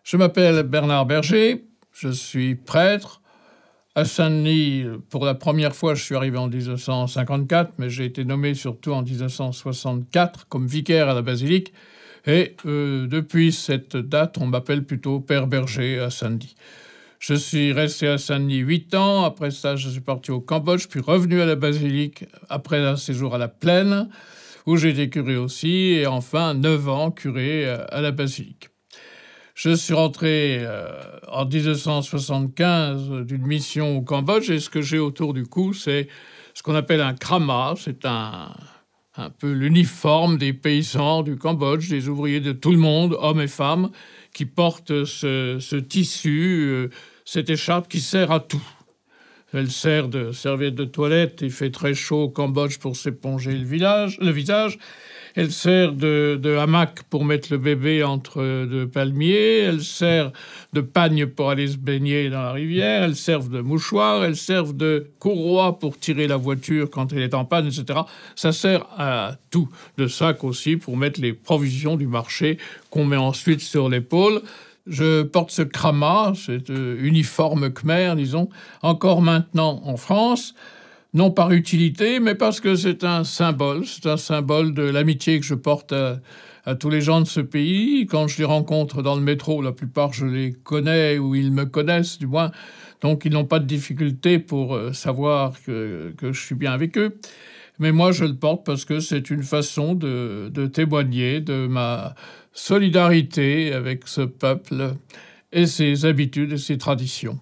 Je m'appelle Bernard Berger, je suis prêtre. À Saint-Denis, pour la première fois, je suis arrivé en 1954, mais j'ai été nommé surtout en 1964 comme vicaire à la basilique. Et depuis cette date, on m'appelle plutôt Père Berger à Saint-Denis. Je suis resté à Saint-Denis 8 ans. Après ça, je suis parti au Cambodge, puis revenu à la basilique après un séjour à la Plaine, où j'ai été curé aussi, et enfin 9 ans curé à la basilique. Je suis rentré en 1975 d'une mission au Cambodge, et ce que j'ai autour du cou, c'est ce qu'on appelle un krama. C'est un peu l'uniforme des paysans du Cambodge, des ouvriers de tout le monde, hommes et femmes, qui portent ce tissu, cette écharpe qui sert à tout. Elle sert de serviette de toilette, il fait très chaud au Cambodge pour s'éponger le visage. Elle sert de hamac pour mettre le bébé entre deux palmiers. Elle sert de pagne pour aller se baigner dans la rivière. Elle sert de mouchoir. Elle sert de courroie pour tirer la voiture quand elle est en panne, etc. Ça sert à tout. De sac aussi pour mettre les provisions du marché qu'on met ensuite sur l'épaule. Je porte ce krama, cet uniforme khmer, disons, encore maintenant en France, non par utilité, mais parce que c'est un symbole de l'amitié que je porte à tous les gens de ce pays. Quand je les rencontre dans le métro, la plupart je les connais, ou ils me connaissent du moins, donc ils n'ont pas de difficulté pour savoir que je suis bien avec eux. Mais moi, je le porte parce que c'est une façon de témoigner de ma solidarité avec ce peuple et ses habitudes et ses traditions.